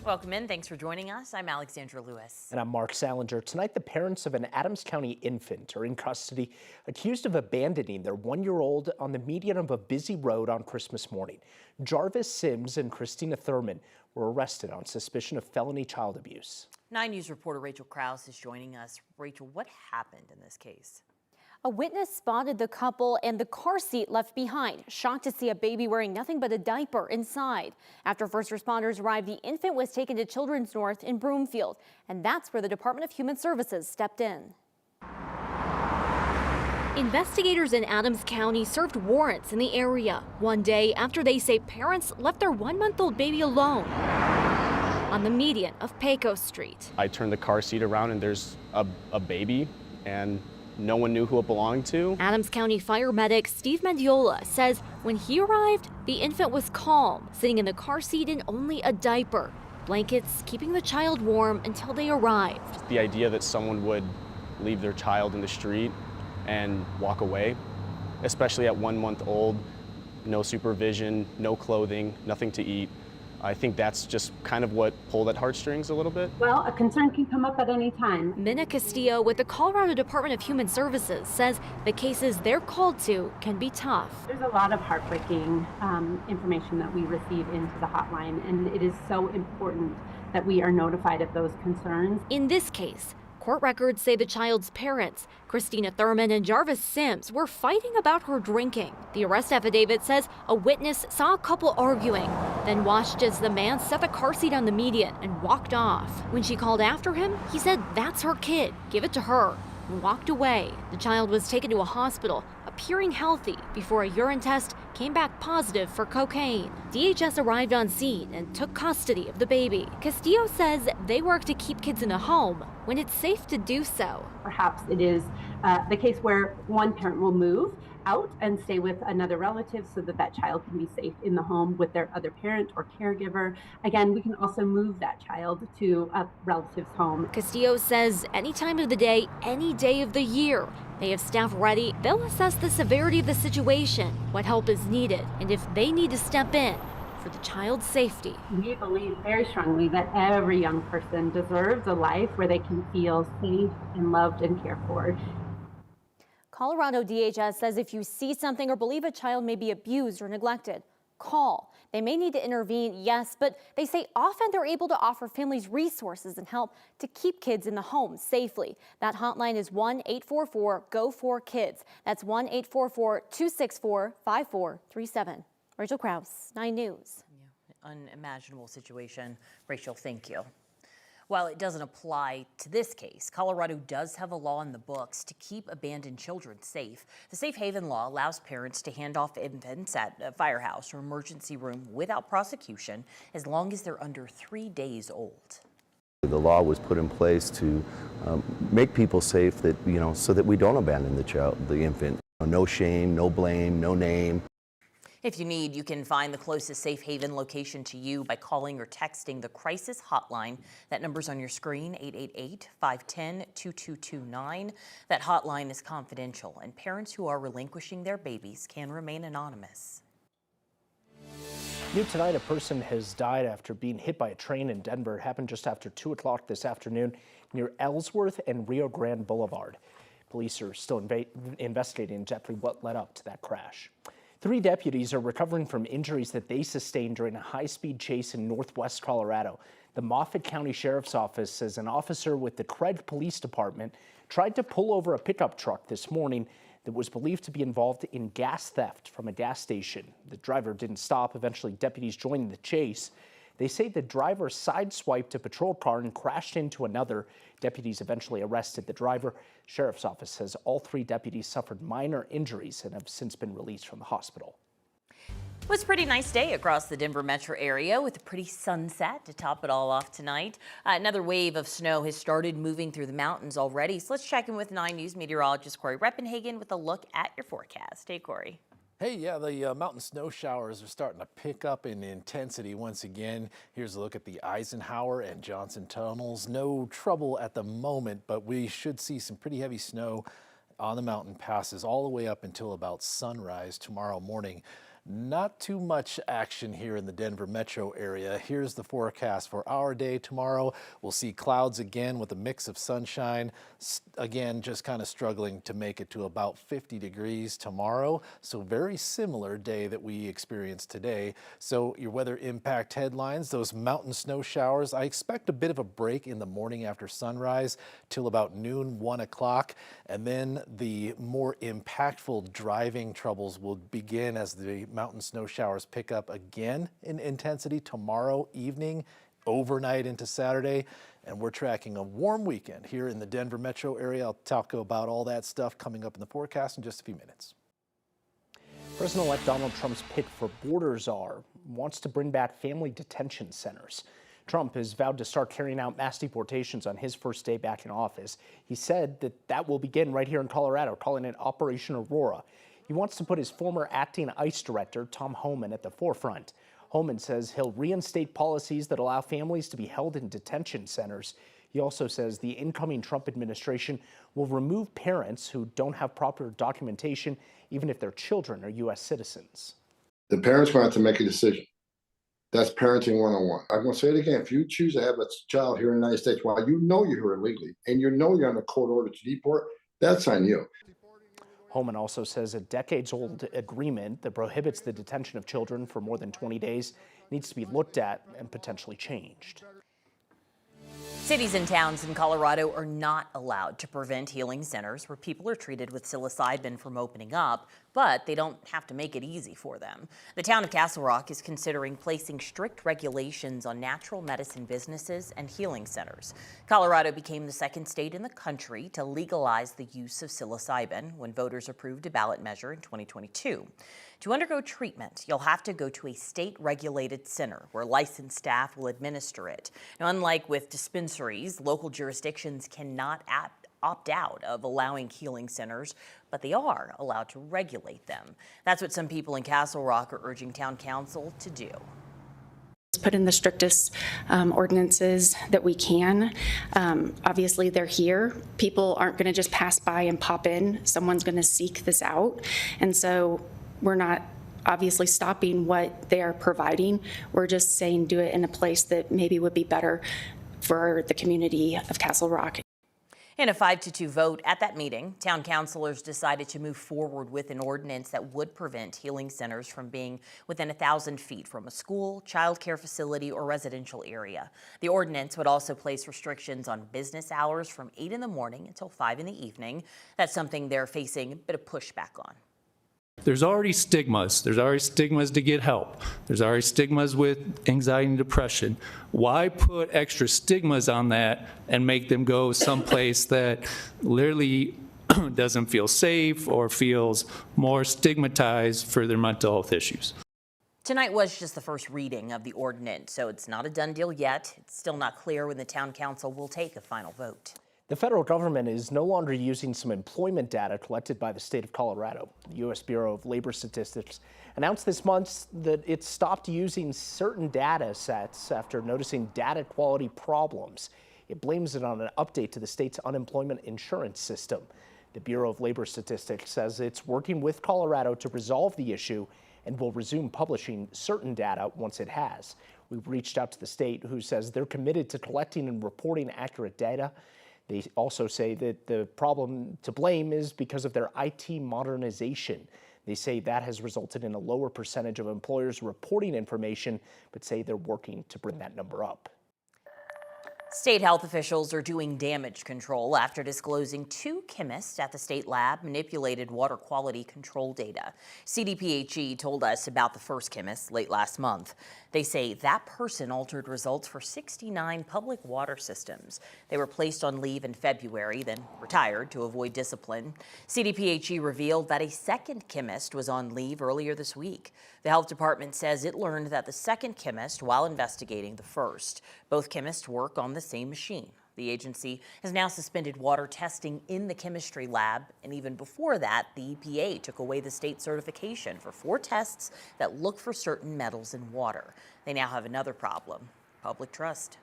Welcome in. Thanks for joining us. I'm Alexandra Lewis. And I'm Mark Salinger. Tonight, the parents of an Adams County infant are in custody, accused of abandoning their 1-year-old on the median of a busy road on Christmas morning. Jarvis Sims and Christina Thurman were arrested on suspicion of felony child abuse. 9 News reporter Rachel Krause is joining us. Rachel, what happened in this case? A witness spotted the couple and the car seat left behind, shocked to see a baby wearing nothing but a diaper inside. After first responders arrived, the infant was taken to Children's North in Broomfield, and that's where the Department of Human Services stepped in. Investigators in Adams County served warrants in the area one day after they say parents left their 1-month-old baby alone on the median of Pecos Street. I turned the car seat around and there's a baby, and no one knew who it belonged to. Adams County fire medic Steve Mendiola says when he arrived, the infant was calm, sitting in the car seat in only a diaper. Blankets keeping the child warm until they arrived. The idea that someone would leave their child in the street and walk away, especially at 1 month old, no supervision, no clothing, nothing to eat. I think that's just kind of what pulled at heartstrings a little bit. Well, a concern can come up at any time. Minna Castillo with the Colorado Department of Human Services says the cases they're called to can be tough. There's a lot of heartbreaking information that we receive into the hotline, and it is so important that we are notified of those concerns. In this case, court records say the child's parents, Christina Thurman and Jarvis Sims, were fighting about her drinking. The arrest affidavit says a witness saw a couple arguing, then watched as the man set the car seat on the median and walked off. When she called after him, he said, "That's her kid, give it to her," and walked away. The child was taken to a hospital, appearing healthy, before a urine test came back positive for cocaine. DHS arrived on scene and took custody of the baby. Castillo says they work to keep kids in the home when it's safe to do so. Perhaps it is the case where one parent will move out and stay with another relative so that that child can be safe in the home with their other parent or caregiver. Again, we can also move that child to a relative's home. Castillo says any time of the day, any day of the year, they have staff ready. They'll assess the severity of the situation, what help is needed, and if they need to step in for the child's safety. We believe very strongly that every young person deserves a life where they can feel safe and loved and cared for. Colorado DHS says if you see something or believe a child may be abused or neglected, call. They may need to intervene, yes, but they say often they're able to offer families resources and help to keep kids in the home safely. That hotline is 1-844-GO4-KIDS. That's 1-844-264-5437. Rachel Krause, 9 News. Yeah, unimaginable situation. Rachel, thank you. While it doesn't apply to this case, Colorado does have a law in the books to keep abandoned children safe. The Safe Haven law allows parents to hand off infants at a firehouse or emergency room without prosecution as long as they're under 3 days old. The law was put in place to make people safe, that so that we don't abandon the infant. No shame, no blame, no name. If you need, you can find the closest Safe Haven location to you by calling or texting the crisis hotline. That number's on your screen, 888-510-2229. That hotline is confidential, and parents who are relinquishing their babies can remain anonymous. New tonight, a person has died after being hit by a train in Denver. It happened just after 2 o'clock this afternoon near Ellsworth and Rio Grande Boulevard. Police are still investigating exactly what led up to that crash. 3 deputies are recovering from injuries that they sustained during a high-speed chase in northwest Colorado. The Moffat County Sheriff's Office says an officer with the Craig Police Department tried to pull over a pickup truck this morning that was believed to be involved in gas theft from a gas station. The driver didn't stop. Eventually, deputies joined the chase. They say the driver sideswiped a patrol car and crashed into another. Deputies eventually arrested the driver. Sheriff's Office says all 3 deputies suffered minor injuries and have since been released from the hospital. It was a pretty nice day across the Denver metro area with a pretty sunset to top it all off tonight. Another wave of snow has started moving through the mountains already. So let's check in with 9 News meteorologist Corey Reppenhagen with a look at your forecast. Hey, Corey. Hey, yeah, the mountain snow showers are starting to pick up in intensity once again. Here's a look at the Eisenhower and Johnson tunnels. No trouble at the moment, but we should see some pretty heavy snow on the mountain passes all the way up until about sunrise tomorrow morning. Not too much action here in the Denver metro area. Here's the forecast for our day tomorrow. We'll see clouds again with a mix of sunshine. Again, just kind of struggling to make it to about 50 degrees tomorrow. So very similar day that we experienced today. So your weather impact headlines, those mountain snow showers. I expect a bit of a break in the morning after sunrise till about noon, 1 o'clock. And then the more impactful driving troubles will begin as the mountain snow showers pick up again in intensity tomorrow evening, overnight into Saturday. And we're tracking a warm weekend here in the Denver metro area. I'll talk about all that stuff coming up in the forecast in just a few minutes. President-elect Donald Trump's pick for border czar wants to bring back family detention centers. Trump has vowed to start carrying out mass deportations on his first day back in office. He said that will begin right here in Colorado, calling it Operation Aurora. He wants to put his former acting ICE director, Tom Homan, at the forefront. Homan says he'll reinstate policies that allow families to be held in detention centers. He also says the incoming Trump administration will remove parents who don't have proper documentation, even if their children are U.S. citizens. The parents going to have to make a decision. That's parenting 101. I'm going to say it again. If you choose to have a child here in the United States while you know you're here illegally and you know you're on a court order to deport, that's on you. Homan also says a decades-old agreement that prohibits the detention of children for more than 20 days needs to be looked at and potentially changed. Cities and towns in Colorado are not allowed to prevent healing centers where people are treated with psilocybin from opening up, but they don't have to make it easy for them. The town of Castle Rock is considering placing strict regulations on natural medicine businesses and healing centers. Colorado became the second state in the country to legalize the use of psilocybin when voters approved a ballot measure in 2022. To undergo treatment, you'll have to go to a state-regulated center where licensed staff will administer it. Now, unlike with dispensaries, local jurisdictions cannot opt out of allowing healing centers, but they are allowed to regulate them. That's what some people in Castle Rock are urging town council to do. Put in the strictest ordinances that we can. Obviously, they're here. People aren't going to just pass by and pop in. Someone's going to seek this out. And so we're not obviously stopping what they are providing. We're just saying do it in a place that maybe would be better for the community of Castle Rock. In a 5-2 vote at that meeting, town councilors decided to move forward with an ordinance that would prevent healing centers from being within 1,000 feet from a school, child care facility, or residential area. The ordinance would also place restrictions on business hours from 8 in the morning until 5 in the evening. That's something they're facing a bit of pushback on. There's already stigmas. There's already stigmas to get help. There's already stigmas with anxiety and depression. Why put extra stigmas on that and make them go someplace that literally doesn't feel safe or feels more stigmatized for their mental health issues? Tonight was just the first reading of the ordinance, so it's not a done deal yet. It's still not clear when the town council will take a final vote. The federal government is no longer using some employment data collected by the state of Colorado. The U.S. Bureau of Labor Statistics announced this month that it stopped using certain data sets after noticing data quality problems. It blames it on an update to the state's unemployment insurance system. The Bureau of Labor Statistics says it's working with Colorado to resolve the issue and will resume publishing certain data once it has. We've reached out to the state, who says they're committed to collecting and reporting accurate data. They also say that the problem to blame is because of their IT modernization. They say that has resulted in a lower percentage of employers reporting information, but say they're working to bring that number up. State health officials are doing damage control after disclosing 2 chemists at the state lab manipulated water quality control data. CDPHE told us about the first chemist late last month. They say that person altered results for 69 public water systems. They were placed on leave in February, then retired to avoid discipline. CDPHE revealed that a second chemist was on leave earlier this week. The health department says it learned that the second chemist while investigating the first. Both chemists work on the same machine. The agency has now suspended water testing in the chemistry lab, and even before that, the EPA took away the state certification for 4 tests that look for certain metals in water. They now have another problem: public trust.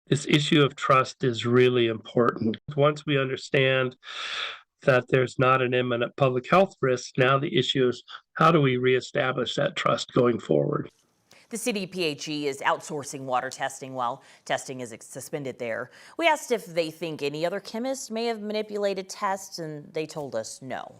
This issue of trust is really important. Once we understand that there's not an imminent public health risk. Now the issue is, how do we reestablish that trust going forward? The CDPHE is outsourcing water testing while testing is suspended there. We asked if they think any other chemist may have manipulated tests, and they told us no.